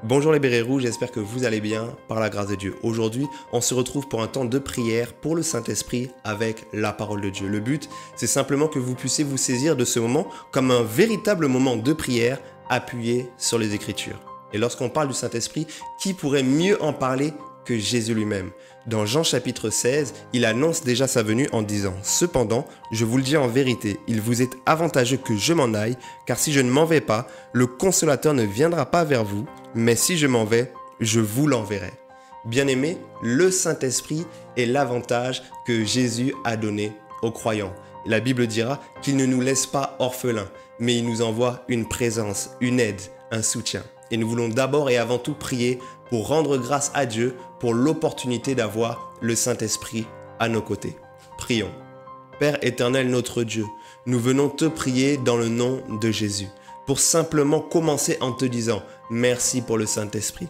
Bonjour les bérets rouges, j'espère que vous allez bien par la grâce de Dieu. Aujourd'hui, on se retrouve pour un temps de prière pour le Saint-Esprit avec la parole de Dieu. Le but, c'est simplement que vous puissiez vous saisir de ce moment comme un véritable moment de prière appuyé sur les Écritures. Et lorsqu'on parle du Saint-Esprit, qui pourrait mieux en parler que Jésus lui-même? Dans Jean chapitre 16, il annonce déjà sa venue en disant « Cependant, je vous le dis en vérité, il vous est avantageux que je m'en aille, car si je ne m'en vais pas, le Consolateur ne viendra pas vers vous, mais si je m'en vais, je vous l'enverrai. » Bien-aimés, le Saint-Esprit est l'avantage que Jésus a donné aux croyants. La Bible dira qu'il ne nous laisse pas orphelins, mais il nous envoie une présence, une aide, un soutien. Et nous voulons d'abord et avant tout prier pour rendre grâce à Dieu pour l'opportunité d'avoir le Saint-Esprit à nos côtés. Prions. Père éternel notre Dieu, nous venons te prier dans le nom de Jésus pour simplement commencer en te disant merci pour le Saint-Esprit.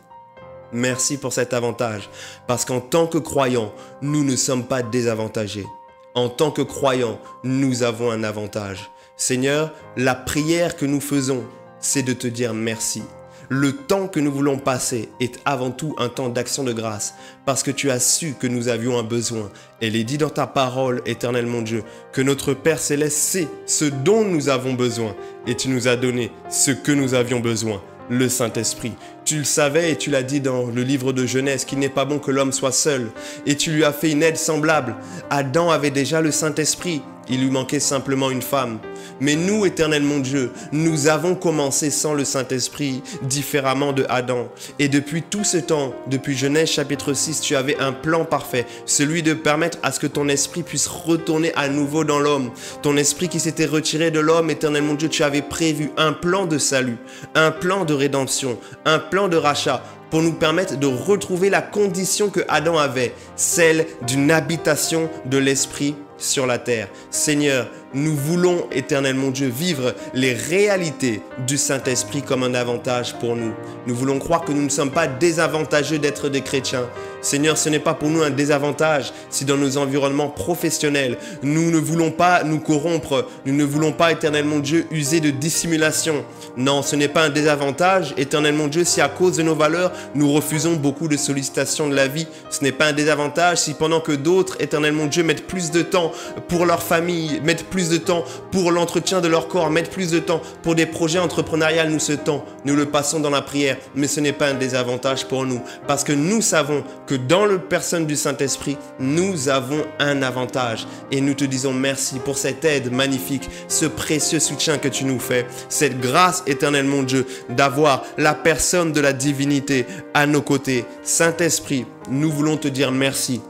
Merci pour cet avantage parce qu'en tant que croyants, nous ne sommes pas désavantagés. En tant que croyants, nous avons un avantage. Seigneur, la prière que nous faisons, c'est de te dire merci. Le temps que nous voulons passer est avant tout un temps d'action de grâce parce que tu as su que nous avions un besoin. Elle est dit dans ta parole, éternel mon Dieu, que notre Père Céleste sait ce dont nous avons besoin et tu nous as donné ce que nous avions besoin, le Saint-Esprit. Tu le savais et tu l'as dit dans le livre de Genèse qu'il n'est pas bon que l'homme soit seul et tu lui as fait une aide semblable. Adam avait déjà le Saint-Esprit, il lui manquait simplement une femme. Mais nous, éternel mon Dieu, nous avons commencé sans le Saint-Esprit, différemment de Adam. Et depuis tout ce temps, depuis Genèse chapitre 6, tu avais un plan parfait, celui de permettre à ce que ton esprit puisse retourner à nouveau dans l'homme. Ton esprit qui s'était retiré de l'homme, éternel mon Dieu, tu avais prévu un plan de salut, un plan de rédemption, un plan de rachat, pour nous permettre de retrouver la condition que Adam avait, celle d'une habitation de l'esprit sur la terre. Seigneur, nous voulons, éternel mon Dieu, vivre les réalités du Saint-Esprit comme un avantage pour nous. Nous voulons croire que nous ne sommes pas désavantageux d'être des chrétiens. Seigneur, ce n'est pas pour nous un désavantage si dans nos environnements professionnels, nous ne voulons pas nous corrompre, nous ne voulons pas, éternel mon Dieu, user de dissimulation. Non, ce n'est pas un désavantage, éternel mon Dieu, si à cause de nos valeurs, nous refusons beaucoup de sollicitations de la vie. Ce n'est pas un désavantage si pendant que d'autres, éternel mon Dieu, mettent plus de temps pour leur famille, mettent plus de temps pour l'entretien de leur corps, mettent plus de temps pour des projets entrepreneuriaux, nous ce temps, nous le passons dans la prière, mais ce n'est pas un désavantage pour nous, parce que nous savons que dans la personne du Saint-Esprit, nous avons un avantage et nous te disons merci pour cette aide magnifique, ce précieux soutien que tu nous fais, cette grâce éternelle mon Dieu, d'avoir la personne de la divinité à nos côtés. Saint-Esprit, nous voulons te dire merci.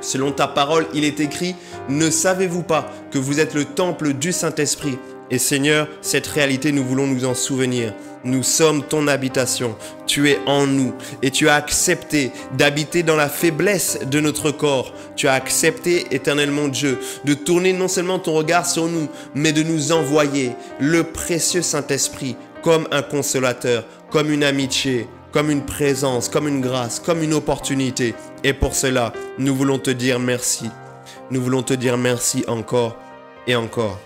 Selon ta parole, il est écrit « Ne savez-vous pas que vous êtes le temple du Saint-Esprit ?» Et Seigneur, cette réalité, nous voulons nous en souvenir. Nous sommes ton habitation, tu es en nous et tu as accepté d'habiter dans la faiblesse de notre corps. Tu as accepté, éternel mon Dieu, de tourner non seulement ton regard sur nous, mais de nous envoyer le précieux Saint-Esprit comme un consolateur, comme une amitié, comme une présence, comme une grâce, comme une opportunité. Et pour cela, nous voulons te dire merci. Nous voulons te dire merci encore et encore.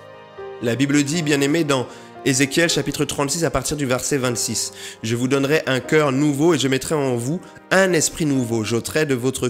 La Bible dit, bien-aimé, dans Ézéchiel chapitre 36 à partir du verset 26, « Je vous donnerai un cœur nouveau et je mettrai en vous un esprit nouveau. J'ôterai de votre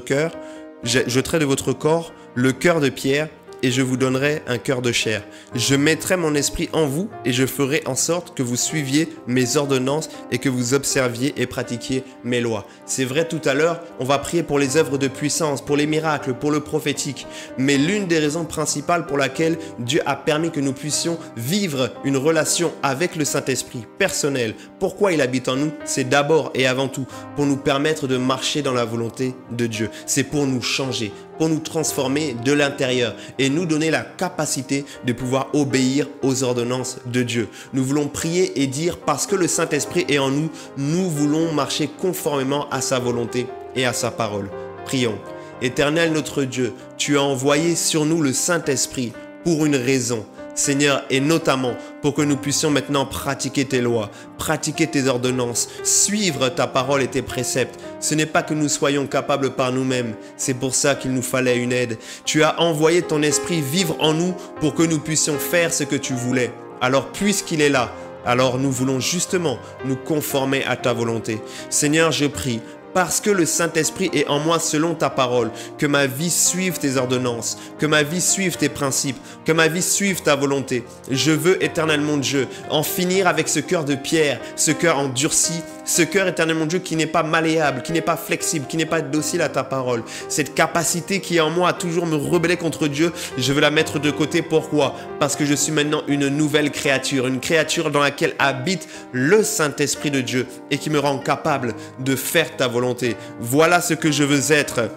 corps le cœur de pierre et je vous donnerai un cœur de chair. Je mettrai mon esprit en vous et je ferai en sorte que vous suiviez mes ordonnances et que vous observiez et pratiquiez mes lois. » C'est vrai, tout à l'heure, on va prier pour les œuvres de puissance, pour les miracles, pour le prophétique. Mais l'une des raisons principales pour laquelle Dieu a permis que nous puissions vivre une relation avec le Saint-Esprit personnelle, pourquoi il habite en nous, c'est d'abord et avant tout pour nous permettre de marcher dans la volonté de Dieu. C'est pour nous changer, pour nous transformer de l'intérieur et nous donner la capacité de pouvoir obéir aux ordonnances de Dieu. Nous voulons prier et dire parce que le Saint-Esprit est en nous, nous voulons marcher conformément à sa volonté et à sa parole. Prions. Éternel notre Dieu, tu as envoyé sur nous le Saint-Esprit pour une raison. Seigneur, et notamment pour que nous puissions maintenant pratiquer tes lois, pratiquer tes ordonnances, suivre ta parole et tes préceptes. Ce n'est pas que nous soyons capables par nous-mêmes, c'est pour ça qu'il nous fallait une aide. Tu as envoyé ton esprit vivre en nous pour que nous puissions faire ce que tu voulais. Alors puisqu'il est là, Alors nous voulons justement nous conformer à ta volonté. Seigneur, je prie, parce que le Saint-Esprit est en moi selon ta parole, que ma vie suive tes ordonnances, que ma vie suive tes principes, que ma vie suive ta volonté. Je veux, éternel mon Dieu, en finir avec ce cœur de pierre, ce cœur endurci, ce cœur, éternel mon Dieu, qui n'est pas malléable, qui n'est pas flexible, qui n'est pas docile à ta parole. Cette capacité qui est en moi à toujours me rebeller contre Dieu, je veux la mettre de côté. Pourquoi? Parce que je suis maintenant une nouvelle créature, une créature dans laquelle habite le Saint-Esprit de Dieu et qui me rend capable de faire ta volonté. Voilà ce que je veux être,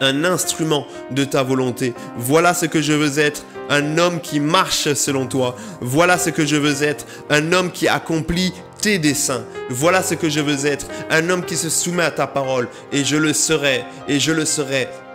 un instrument de ta volonté. Voilà ce que je veux être, un homme qui marche selon toi. Voilà ce que je veux être, un homme qui accomplit tes desseins. Voilà ce que je veux être, un homme qui se soumet à ta parole. Et je le serai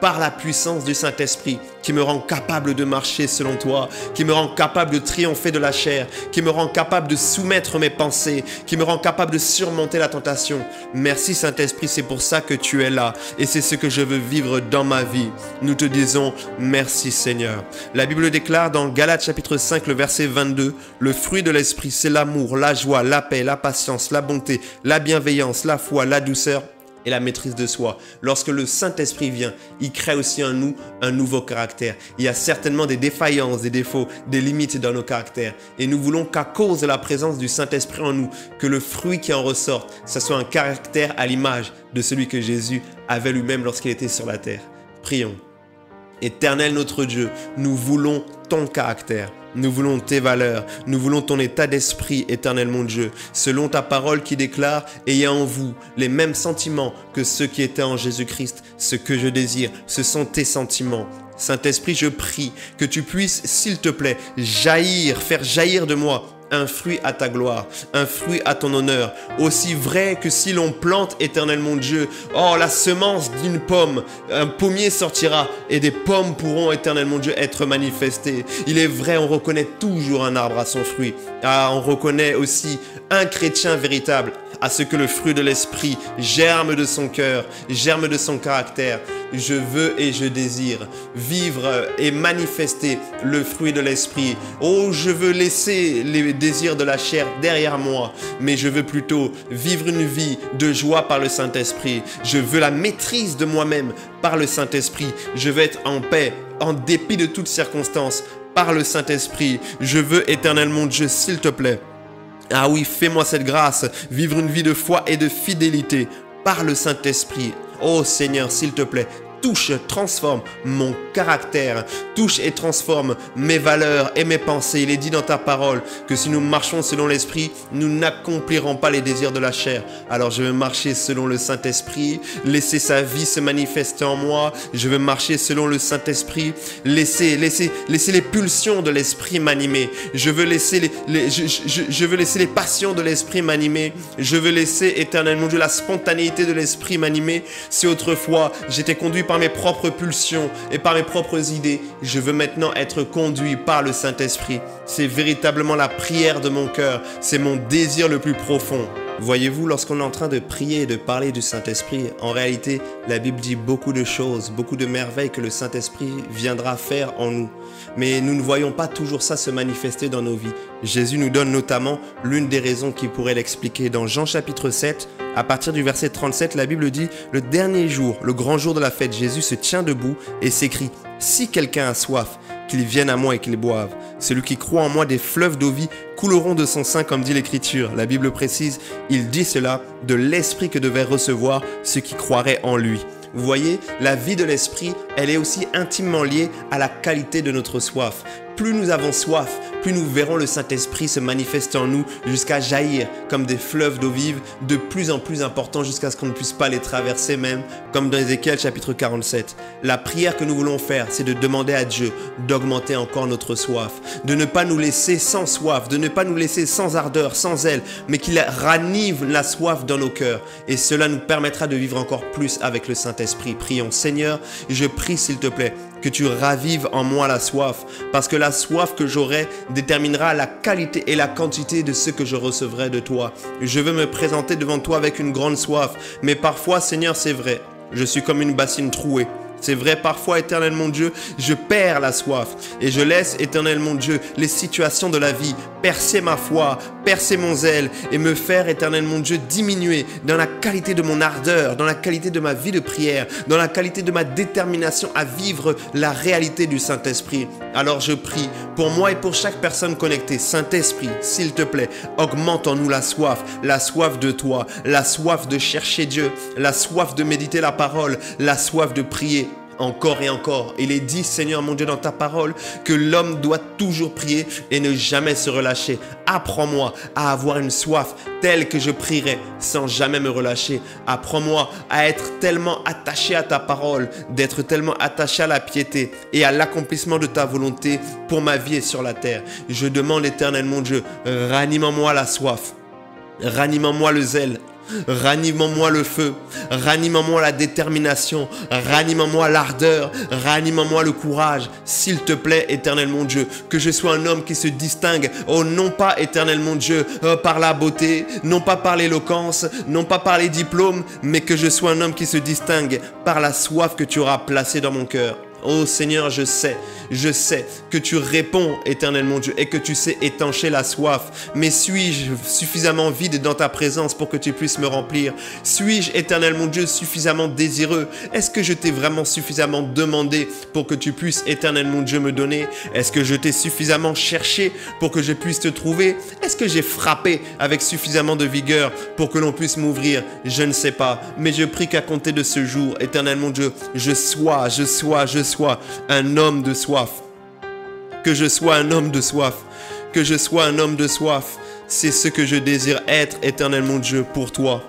par la puissance du Saint-Esprit qui me rend capable de marcher selon toi, qui me rend capable de triompher de la chair, qui me rend capable de soumettre mes pensées, qui me rend capable de surmonter la tentation. Merci Saint-Esprit, c'est pour ça que tu es là et c'est ce que je veux vivre dans ma vie. Nous te disons merci Seigneur. La Bible déclare dans Galates chapitre 5, le verset 22, le fruit de l'Esprit, c'est l'amour, la joie, la paix, la patience, la bonté, la bienveillance, la foi, la douceur et la maîtrise de soi. Lorsque le Saint-Esprit vient, il crée aussi en nous un nouveau caractère. Il y a certainement des défaillances, des défauts, des limites dans nos caractères. Et nous voulons qu'à cause de la présence du Saint-Esprit en nous, que le fruit qui en ressorte, ce soit un caractère à l'image de celui que Jésus avait lui-même lorsqu'il était sur la terre. Prions. Éternel notre Dieu, nous voulons ton caractère. Nous voulons tes valeurs, nous voulons ton état d'esprit, éternel mon Dieu, selon ta parole qui déclare « Ayez en vous les mêmes sentiments que ceux qui étaient en Jésus-Christ. Ce que je désire, ce sont tes sentiments. » Saint-Esprit, je prie que tu puisses, s'il te plaît, faire jaillir de moi un fruit à ta gloire, un fruit à ton honneur. Aussi vrai que si l'on plante, éternel mon Dieu, oh, la semence d'une pomme, un pommier sortira et des pommes pourront, éternel mon Dieu, être manifestées. Il est vrai, on reconnaît toujours un arbre à son fruit. Ah, on reconnaît aussi un chrétien véritable à ce que le fruit de l'esprit germe de son cœur, germe de son caractère. Je veux et je désire vivre et manifester le fruit de l'esprit. Oh, je veux laisser les désirs de la chair derrière moi, mais je veux plutôt vivre une vie de joie par le Saint-Esprit. Je veux la maîtrise de moi-même par le Saint-Esprit. Je veux être en paix, en dépit de toutes circonstances, par le Saint-Esprit. Je veux, éternel mon Dieu, s'il te plaît. Ah oui, fais-moi cette grâce, vivre une vie de foi et de fidélité par le Saint-Esprit. Oh Seigneur, s'il te plaît, touche, transforme mon caractère, touche et transforme mes valeurs et mes pensées. Il est dit dans ta parole que si nous marchons selon l'Esprit, nous n'accomplirons pas les désirs de la chair. Alors je veux marcher selon le Saint-Esprit, laisser sa vie se manifester en moi. Je veux marcher selon le Saint-Esprit, laisser les pulsions de l'Esprit m'animer. Je veux laisser les passions de l'Esprit m'animer. Je veux laisser, éternel mon Dieu, la spontanéité de l'Esprit m'animer. Si autrefois j'étais conduit par mes propres pulsions et par mes propres idées, je veux maintenant être conduit par le Saint-Esprit. C'est véritablement la prière de mon cœur, c'est mon désir le plus profond. Voyez-vous, lorsqu'on est en train de prier et de parler du Saint-Esprit, en réalité, la Bible dit beaucoup de choses, beaucoup de merveilles que le Saint-Esprit viendra faire en nous. Mais nous ne voyons pas toujours ça se manifester dans nos vies. Jésus nous donne notamment l'une des raisons qui pourrait l'expliquer. Dans Jean chapitre 7, à partir du verset 37, la Bible dit « Le dernier jour, le grand jour de la fête, Jésus se tient debout et s'écrie « Si quelqu'un a soif, qu'il vienne à moi et qu'il boive. Celui qui croit en moi, des fleuves d'eau vie couleront de son sein, comme dit l'Écriture. » La Bible précise, il dit cela de l'Esprit que devaient recevoir ceux qui croiraient en lui. Vous voyez, la vie de l'Esprit, elle est aussi intimement liée à la qualité de notre soif. Plus nous avons soif, plus nous verrons le Saint-Esprit se manifester en nous jusqu'à jaillir comme des fleuves d'eau vive, de plus en plus importants jusqu'à ce qu'on ne puisse pas les traverser même, comme dans Ézéchiel chapitre 47. La prière que nous voulons faire, c'est de demander à Dieu d'augmenter encore notre soif, de ne pas nous laisser sans soif, de ne pas nous laisser sans ardeur, sans zèle, mais qu'il ranive la soif dans nos cœurs. Et cela nous permettra de vivre encore plus avec le Saint-Esprit. Prions. Seigneur, je prie s'il te plaît, que tu ravives en moi la soif, parce que la soif que j'aurai déterminera la qualité et la quantité de ce que je recevrai de toi. Je veux me présenter devant toi avec une grande soif, mais parfois, Seigneur, c'est vrai, je suis comme une bassine trouée. C'est vrai, parfois, éternel mon Dieu, je perds la soif et je laisse, éternel mon Dieu, les situations de la vie percer ma foi, percer mon zèle et me faire, éternel mon Dieu, diminuer dans la qualité de mon ardeur, dans la qualité de ma vie de prière, dans la qualité de ma détermination à vivre la réalité du Saint-Esprit. Alors je prie pour moi et pour chaque personne connectée. Saint-Esprit, s'il te plaît, augmente en nous la soif de toi, la soif de chercher Dieu, la soif de méditer la parole, la soif de prier. Encore et encore. Il est dit, Seigneur mon Dieu, dans ta parole, que l'homme doit toujours prier et ne jamais se relâcher. Apprends-moi à avoir une soif telle que je prierai sans jamais me relâcher. Apprends-moi à être tellement attaché à ta parole, d'être tellement attaché à la piété et à l'accomplissement de ta volonté pour ma vie et sur la terre. Je demande, éternel mon Dieu, ranime en moi la soif, ranime en moi le zèle, ranime en moi le feu, ranime en moi la détermination, ranime en moi l'ardeur, ranime en moi le courage. S'il te plaît, éternel mon Dieu, que je sois un homme qui se distingue, oh non pas, éternel mon Dieu, par la beauté, non pas par l'éloquence, non pas par les diplômes, mais que je sois un homme qui se distingue par la soif que tu auras placée dans mon cœur. Oh Seigneur, je sais que tu réponds, éternel mon Dieu, et que tu sais étancher la soif. Mais suis-je suffisamment vide dans ta présence pour que tu puisses me remplir? Suis-je, éternel mon Dieu, suffisamment désireux? Est-ce que je t'ai vraiment suffisamment demandé pour que tu puisses, éternel mon Dieu, me donner? Est-ce que je t'ai suffisamment cherché pour que je puisse te trouver? Est-ce que j'ai frappé avec suffisamment de vigueur pour que l'on puisse m'ouvrir? Je ne sais pas, mais je prie qu'à compter de ce jour, éternel mon Dieu, je sois un homme de soif. Que je sois un homme de soif. Que je sois un homme de soif. C'est ce que je désire être, éternel mon Dieu, pour toi.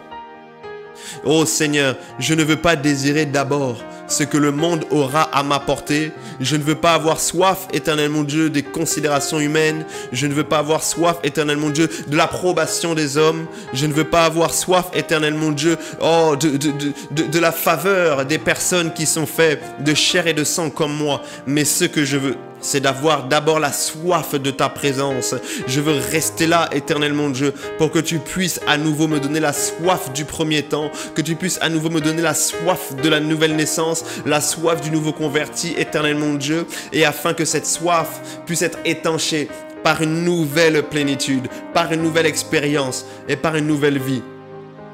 Oh Seigneur, je ne veux pas désirer d'abord ce que le monde aura à m'apporter. Je ne veux pas avoir soif, éternel mon Dieu, des considérations humaines. Je ne veux pas avoir soif, éternel mon Dieu, de l'approbation des hommes. Je ne veux pas avoir soif, éternel mon Dieu, oh, de la faveur des personnes qui sont faites de chair et de sang comme moi. Mais ce que je veux, c'est d'avoir d'abord la soif de ta présence. Je veux rester là, éternel mon Dieu, pour que tu puisses à nouveau me donner la soif du premier temps, que tu puisses à nouveau me donner la soif de la nouvelle naissance, la soif du nouveau converti, éternel mon Dieu, et afin que cette soif puisse être étanchée par une nouvelle plénitude, par une nouvelle expérience et par une nouvelle vie.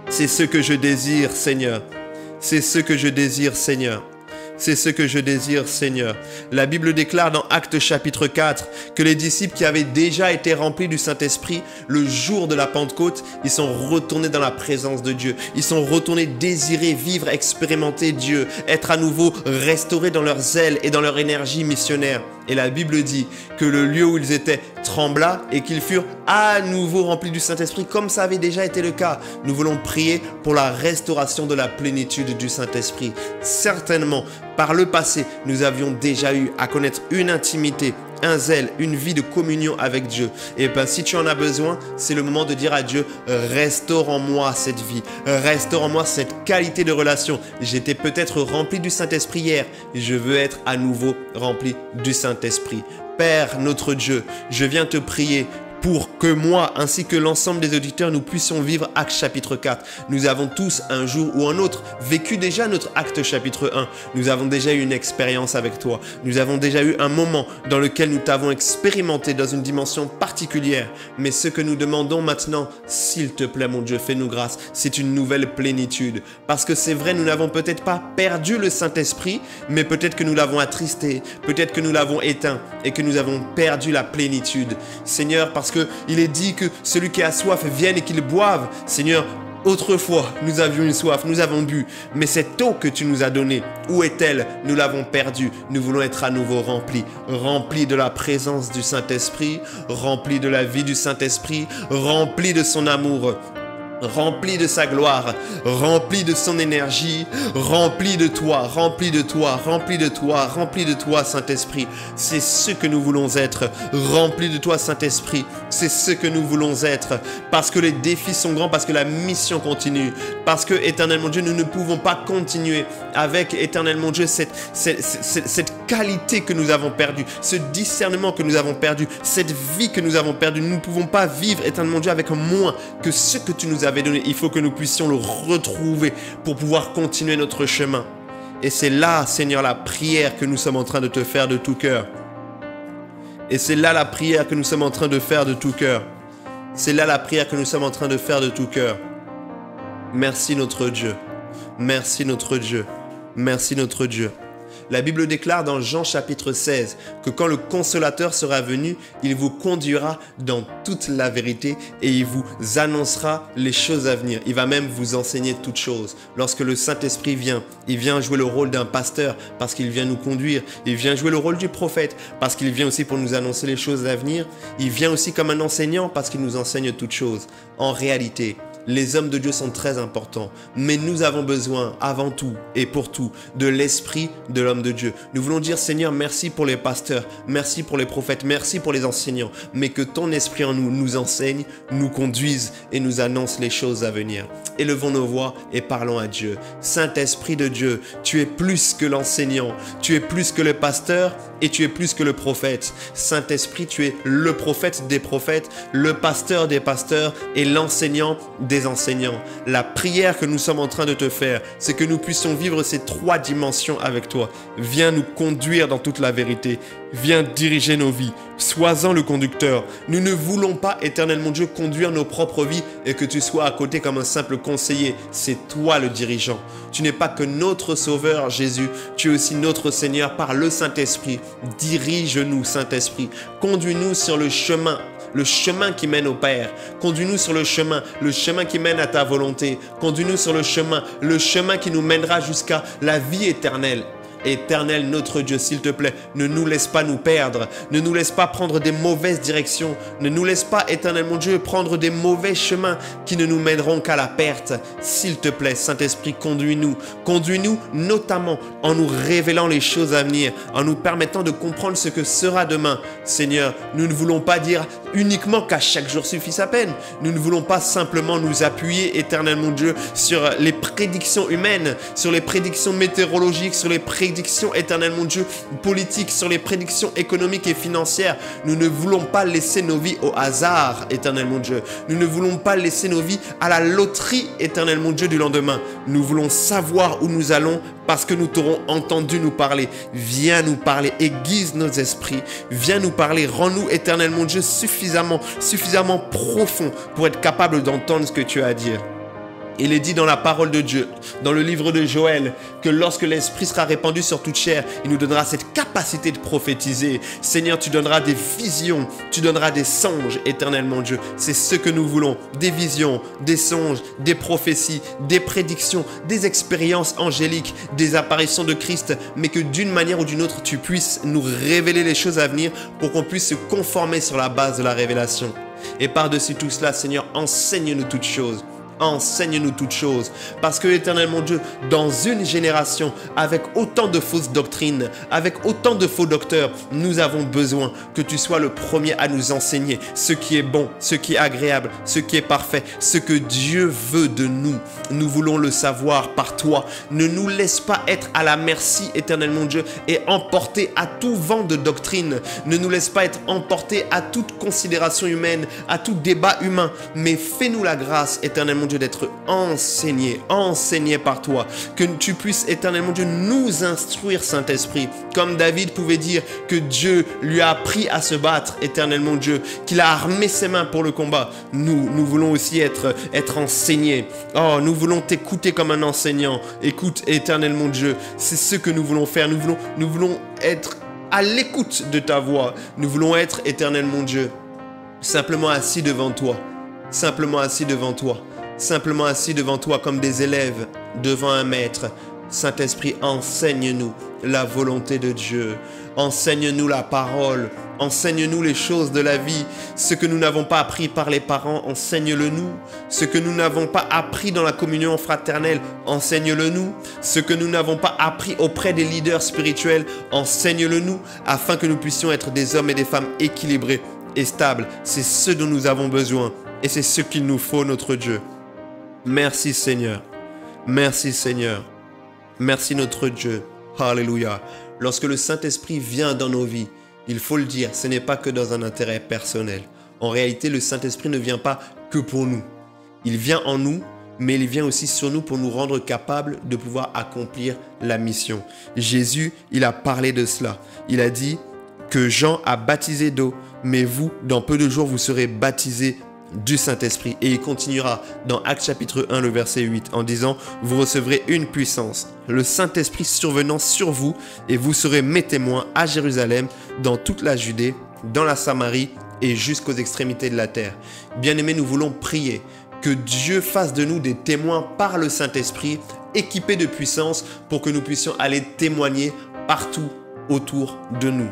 C'est ce que je désire, Seigneur. C'est ce que je désire, Seigneur. C'est ce que je désire, Seigneur. La Bible déclare dans Actes chapitre 4 que les disciples qui avaient déjà été remplis du Saint-Esprit, le jour de la Pentecôte, ils sont retournés dans la présence de Dieu. Ils sont retournés désirer, vivre, expérimenter Dieu, être à nouveau restaurés dans leur zèle et dans leur énergie missionnaire. Et la Bible dit que le lieu où ils étaient trembla et qu'ils furent à nouveau remplis du Saint-Esprit comme ça avait déjà été le cas. Nous voulons prier pour la restauration de la plénitude du Saint-Esprit. Certainement, par le passé, nous avions déjà eu à connaître une intimité, un zèle, une vie de communion avec Dieu. Et bien, si tu en as besoin, c'est le moment de dire à Dieu, restaure en moi cette vie, restaure en moi cette qualité de relation. J'étais peut-être rempli du Saint-Esprit hier, je veux être à nouveau rempli du Saint-Esprit. Père, notre Dieu, je viens te prier pour que moi, ainsi que l'ensemble des auditeurs, nous puissions vivre Actes chapitre 4. Nous avons tous, un jour ou un autre, vécu déjà notre Actes chapitre 1. Nous avons déjà eu une expérience avec toi. Nous avons déjà eu un moment dans lequel nous t'avons expérimenté dans une dimension particulière. Mais ce que nous demandons maintenant, s'il te plaît, mon Dieu, fais-nous grâce, c'est une nouvelle plénitude. Parce que c'est vrai, nous n'avons peut-être pas perdu le Saint-Esprit, mais peut-être que nous l'avons attristé, peut-être que nous l'avons éteint et que nous avons perdu la plénitude. Seigneur, parce qu'il est dit que celui qui a soif vienne et qu'il boive. Seigneur, autrefois, nous avions une soif, nous avons bu, mais cette eau que tu nous as donnée, où est-elle? Nous l'avons perdue. Nous voulons être à nouveau remplis de la présence du Saint-Esprit, remplis de la vie du Saint-Esprit, remplis de son amour, rempli de sa gloire, rempli de son énergie, rempli de toi, rempli de toi, rempli de toi, rempli de toi, Saint-Esprit. C'est ce que nous voulons être, rempli de toi, Saint-Esprit. C'est ce que nous voulons être, parce que les défis sont grands, parce que la mission continue, parce que, éternel mon Dieu, nous ne pouvons pas continuer avec, éternel mon Dieu, cette qualité que nous avons perdue, ce discernement que nous avons perdu, cette vie que nous avons perdue. Nous ne pouvons pas vivre, éternel mon Dieu, avec moins que ce que tu nous avais donné. Il faut que nous puissions le retrouver pour pouvoir continuer notre chemin. Et c'est là, Seigneur, la prière que nous sommes en train de te faire de tout cœur. Et c'est là la prière que nous sommes en train de faire de tout cœur. C'est là la prière que nous sommes en train de faire de tout cœur. Merci notre Dieu. Merci notre Dieu. Merci notre Dieu. La Bible déclare dans Jean chapitre 16 que quand le Consolateur sera venu, il vous conduira dans toute la vérité et il vous annoncera les choses à venir. Il va même vous enseigner toutes choses. Lorsque le Saint-Esprit vient, il vient jouer le rôle d'un pasteur parce qu'il vient nous conduire. Il vient jouer le rôle du prophète parce qu'il vient aussi pour nous annoncer les choses à venir. Il vient aussi comme un enseignant parce qu'il nous enseigne toutes choses. En réalité, les hommes de Dieu sont très importants, mais nous avons besoin avant tout et pour tout de l'esprit de l'homme de Dieu. Nous voulons dire Seigneur, merci pour les pasteurs, merci pour les prophètes, merci pour les enseignants, mais que ton esprit en nous nous enseigne, nous conduise et nous annonce les choses à venir. Élevons nos voix et parlons à Dieu. Saint-Esprit de Dieu, tu es plus que l'enseignant, tu es plus que le pasteur et tu es plus que le prophète. Saint-Esprit, tu es le prophète des prophètes, le pasteur des pasteurs et l'enseignant des enseignants. La prière que nous sommes en train de te faire, c'est que nous puissions vivre ces trois dimensions avec toi. Viens nous conduire dans toute la vérité. Viens diriger nos vies. Sois-en le conducteur. Nous ne voulons pas, éternel mon Dieu, conduire nos propres vies et que tu sois à côté comme un simple conseiller. C'est toi le dirigeant. Tu n'es pas que notre Sauveur, Jésus. Tu es aussi notre Seigneur par le Saint-Esprit. Dirige-nous, Saint-Esprit. Conduis-nous sur le chemin qui mène au Père. Conduis-nous sur le chemin qui mène à ta volonté. Conduis-nous sur le chemin qui nous mènera jusqu'à la vie éternelle. Éternel notre Dieu, s'il te plaît, ne nous laisse pas nous perdre, ne nous laisse pas prendre des mauvaises directions, ne nous laisse pas, éternel mon Dieu, prendre des mauvais chemins qui ne nous mèneront qu'à la perte. S'il te plaît, Saint-Esprit, conduis-nous notamment en nous révélant les choses à venir, en nous permettant de comprendre ce que sera demain. Seigneur, nous ne voulons pas dire uniquement qu'à chaque jour suffit sa peine, nous ne voulons pas simplement nous appuyer, éternel mon Dieu, sur les prédictions humaines, sur les prédictions météorologiques, sur les prédictions, éternel mon Dieu, politiques, sur les prédictions économiques et financières. Nous ne voulons pas laisser nos vies au hasard, éternel mon Dieu. Nous ne voulons pas laisser nos vies à la loterie, éternel mon Dieu, du lendemain. Nous voulons savoir où nous allons parce que nous t'aurons entendu nous parler. Viens nous parler, aiguise nos esprits. Viens nous parler, rends-nous, éternel mon Dieu, suffisamment profond pour être capable d'entendre ce que tu as à dire. Il est dit dans la parole de Dieu, dans le livre de Joël, que lorsque l'Esprit sera répandu sur toute chair, il nous donnera cette capacité de prophétiser. Seigneur, tu donneras des visions, tu donneras des songes, éternel mon Dieu. C'est ce que nous voulons, des visions, des songes, des prophéties, des prédictions, des expériences angéliques, des apparitions de Christ, mais que d'une manière ou d'une autre, tu puisses nous révéler les choses à venir pour qu'on puisse se conformer sur la base de la révélation. Et par-dessus tout cela, Seigneur, enseigne-nous toutes choses. Enseigne-nous toutes choses. Parce que, éternel mon Dieu, dans une génération, avec autant de fausses doctrines, avec autant de faux docteurs, nous avons besoin que tu sois le premier à nous enseigner ce qui est bon, ce qui est agréable, ce qui est parfait, ce que Dieu veut de nous. Nous voulons le savoir par toi. Ne nous laisse pas être à la merci, éternel mon Dieu, et emporter à tout vent de doctrine. Ne nous laisse pas être emportés à toute considération humaine, à tout débat humain, mais fais-nous la grâce, éternel mon Dieu, d'être enseigné par toi, que tu puisses, éternel mon Dieu, nous instruire, Saint-Esprit, comme David pouvait dire que Dieu lui a appris à se battre, éternel mon Dieu, qu'il a armé ses mains pour le combat. Nous voulons aussi être enseignés. Oh, nous voulons t'écouter comme un enseignant. Écoute, éternel mon Dieu, c'est ce que nous voulons faire. Nous voulons être à l'écoute de ta voix. Nous voulons être, éternel mon Dieu, simplement assis devant toi. Simplement assis devant toi. Simplement assis devant toi comme des élèves devant un maître. Saint-Esprit, enseigne-nous la volonté de Dieu. Enseigne-nous la parole. Enseigne-nous les choses de la vie. Ce que nous n'avons pas appris par les parents, enseigne-le nous. Ce que nous n'avons pas appris dans la communion fraternelle, enseigne-le nous. Ce que nous n'avons pas appris auprès des leaders spirituels, enseigne-le nous, afin que nous puissions être des hommes et des femmes équilibrés et stables. C'est ce dont nous avons besoin et c'est ce qu'il nous faut, notre Dieu. Merci Seigneur. Merci Seigneur. Merci notre Dieu. Alléluia. Lorsque le Saint-Esprit vient dans nos vies, il faut le dire, ce n'est pas que dans un intérêt personnel. En réalité, le Saint-Esprit ne vient pas que pour nous. Il vient en nous, mais il vient aussi sur nous pour nous rendre capables de pouvoir accomplir la mission. Jésus, il a parlé de cela. Il a dit que Jean a baptisé d'eau, mais vous, dans peu de jours, vous serez baptisés du Saint-Esprit. Et il continuera dans Actes chapitre 1, le verset 8, en disant « Vous recevrez une puissance, le Saint-Esprit survenant sur vous, et vous serez mes témoins à Jérusalem, dans toute la Judée, dans la Samarie et jusqu'aux extrémités de la terre. » Bien-aimés, nous voulons prier que Dieu fasse de nous des témoins par le Saint-Esprit, équipés de puissance pour que nous puissions aller témoigner partout autour de nous.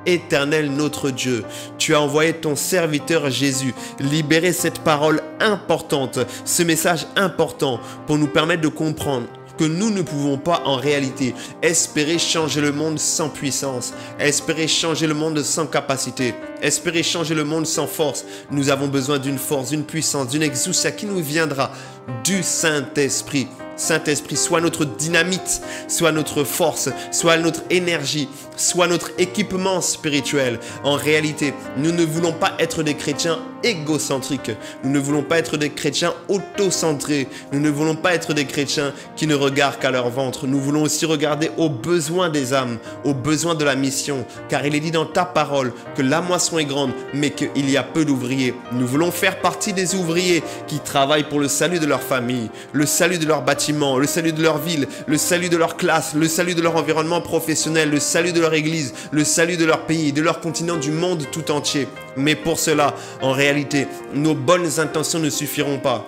Éternel notre Dieu, tu as envoyé ton serviteur Jésus libérer cette parole importante, ce message important pour nous permettre de comprendre que nous ne pouvons pas en réalité espérer changer le monde sans puissance, espérer changer le monde sans capacité, espérer changer le monde sans force. Nous avons besoin d'une force, d'une puissance, d'une exousia qui nous viendra du Saint-Esprit. Saint-Esprit, soit notre dynamite, soit notre force, soit notre énergie, soit notre équipement spirituel. En réalité, nous ne voulons pas être des chrétiens égocentriques. Nous ne voulons pas être des chrétiens autocentrés. Nous ne voulons pas être des chrétiens qui ne regardent qu'à leur ventre. Nous voulons aussi regarder aux besoins des âmes, aux besoins de la mission. Car il est dit dans ta parole que la moisson est grande, mais qu'il y a peu d'ouvriers. Nous voulons faire partie des ouvriers qui travaillent pour le salut de leur famille, le salut de leur bâtiment, le salut de leur ville, le salut de leur classe, le salut de leur environnement professionnel, le salut de leur église, le salut de leur pays, de leur continent, du monde tout entier. Mais pour cela, en réalité, nos bonnes intentions ne suffiront pas.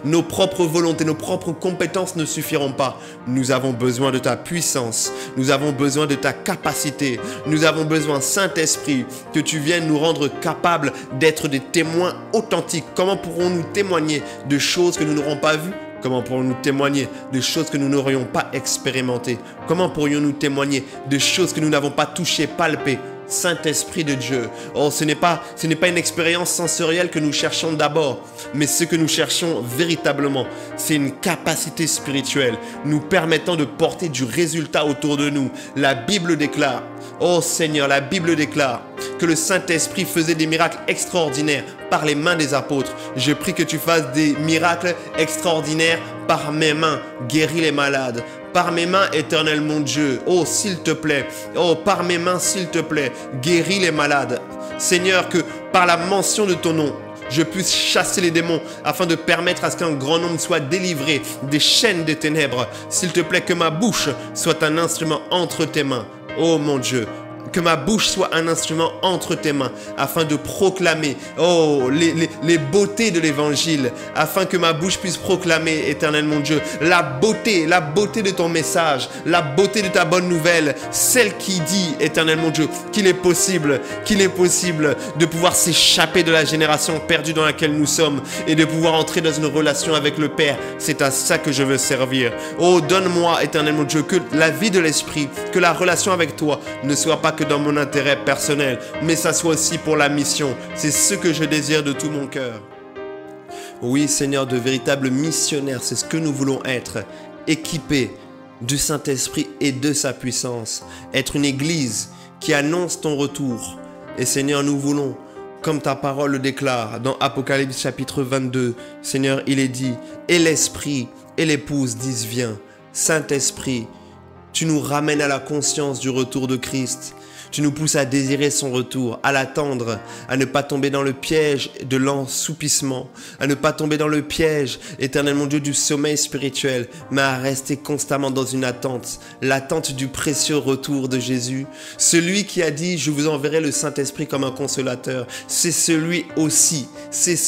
Nos propres volontés, nos propres compétences ne suffiront pas. Nous avons besoin de ta puissance. Nous avons besoin de ta capacité. Nous avons besoin, Saint-Esprit, que tu viennes nous rendre capables d'être des témoins authentiques. Comment pourrons-nous témoigner de choses que nous n'aurons pas vues ? Comment pourrions-nous témoigner de choses que nous n'aurions pas expérimentées? Comment pourrions-nous témoigner de choses que nous n'avons pas touchées, palpées? Saint-Esprit de Dieu, oh, ce n'est pas une expérience sensorielle que nous cherchons d'abord, mais ce que nous cherchons véritablement, c'est une capacité spirituelle nous permettant de porter du résultat autour de nous. La Bible déclare, oh Seigneur, la Bible déclare que le Saint-Esprit faisait des miracles extraordinaires par les mains des apôtres. Je prie que tu fasses des miracles extraordinaires par mes mains. Guéris les malades. Par mes mains, éternel mon Dieu. Oh, s'il te plaît. Oh, par mes mains, s'il te plaît. Guéris les malades. Seigneur, que par la mention de ton nom, je puisse chasser les démons afin de permettre à ce qu'un grand nombre soit délivré des chaînes des ténèbres. S'il te plaît, que ma bouche soit un instrument entre tes mains. Oh mon Dieu, que ma bouche soit un instrument entre tes mains afin de proclamer les beautés de l'évangile, afin que ma bouche puisse proclamer, éternel mon Dieu, la beauté de ton message, la beauté de ta bonne nouvelle, celle qui dit, éternel mon Dieu, qu'il est possible de pouvoir s'échapper de la génération perdue dans laquelle nous sommes et de pouvoir entrer dans une relation avec le Père. C'est à ça que je veux servir. Oh, donne-moi, éternel mon Dieu, que la vie de l'esprit, que la relation avec toi ne soit pas que dans mon intérêt personnel, mais ça soit aussi pour la mission. C'est ce que je désire de tout mon cœur. Oui, Seigneur, de véritables missionnaires, c'est ce que nous voulons être, équipés du Saint-Esprit et de sa puissance. Être une église qui annonce ton retour. Et Seigneur, nous voulons, comme ta parole le déclare dans Apocalypse chapitre 22, Seigneur, il est dit, et l'Esprit et l'épouse disent viens. Saint-Esprit, tu nous ramènes à la conscience du retour de Christ. Tu nous pousses à désirer son retour, à l'attendre, à ne pas tomber dans le piège de l'ensoupissement, à ne pas tomber dans le piège, éternel mon Dieu, du sommeil spirituel, mais à rester constamment dans une attente, l'attente du précieux retour de Jésus. Celui qui a dit, je vous enverrai le Saint-Esprit comme un consolateur, c'est celui aussi qui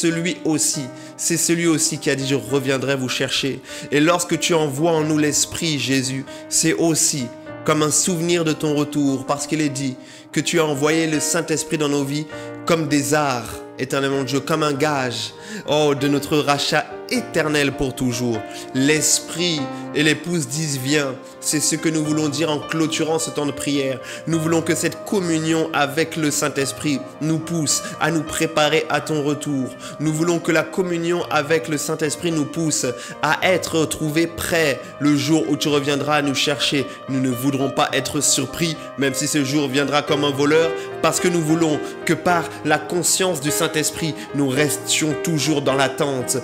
a dit, je reviendrai vous chercher. Et lorsque tu envoies en nous l'Esprit, Jésus, c'est aussi comme un souvenir de ton retour, parce qu'il est dit que tu as envoyé le Saint-Esprit dans nos vies comme des arts, éternel mon Dieu, comme un gage, oh, de notre rachat éternel pour toujours. L'Esprit et l'épouse disent viens. C'est ce que nous voulons dire en clôturant ce temps de prière. Nous voulons que cette communion avec le Saint-Esprit nous pousse à nous préparer à ton retour. Nous voulons que la communion avec le Saint-Esprit nous pousse à être trouvés prêts le jour où tu reviendras à nous chercher. Nous ne voudrons pas être surpris, même si ce jour viendra comme un voleur, parce que nous voulons que par la conscience du Saint-Esprit, nous restions toujours dans l'attente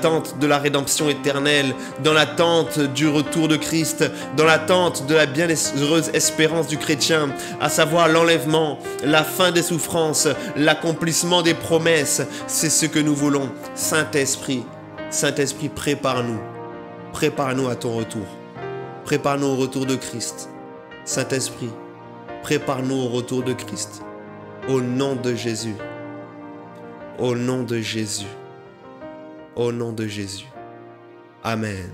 l'attente de la rédemption éternelle, dans l'attente du retour de Christ, dans l'attente de la bienheureuse espérance du chrétien, à savoir l'enlèvement, la fin des souffrances, l'accomplissement des promesses. C'est ce que nous voulons. Saint-Esprit, Saint-Esprit, prépare-nous. Prépare-nous à ton retour. Prépare-nous au retour de Christ. Saint-Esprit, prépare-nous au retour de Christ. Au nom de Jésus. Au nom de Jésus. Au nom de Jésus. Amen.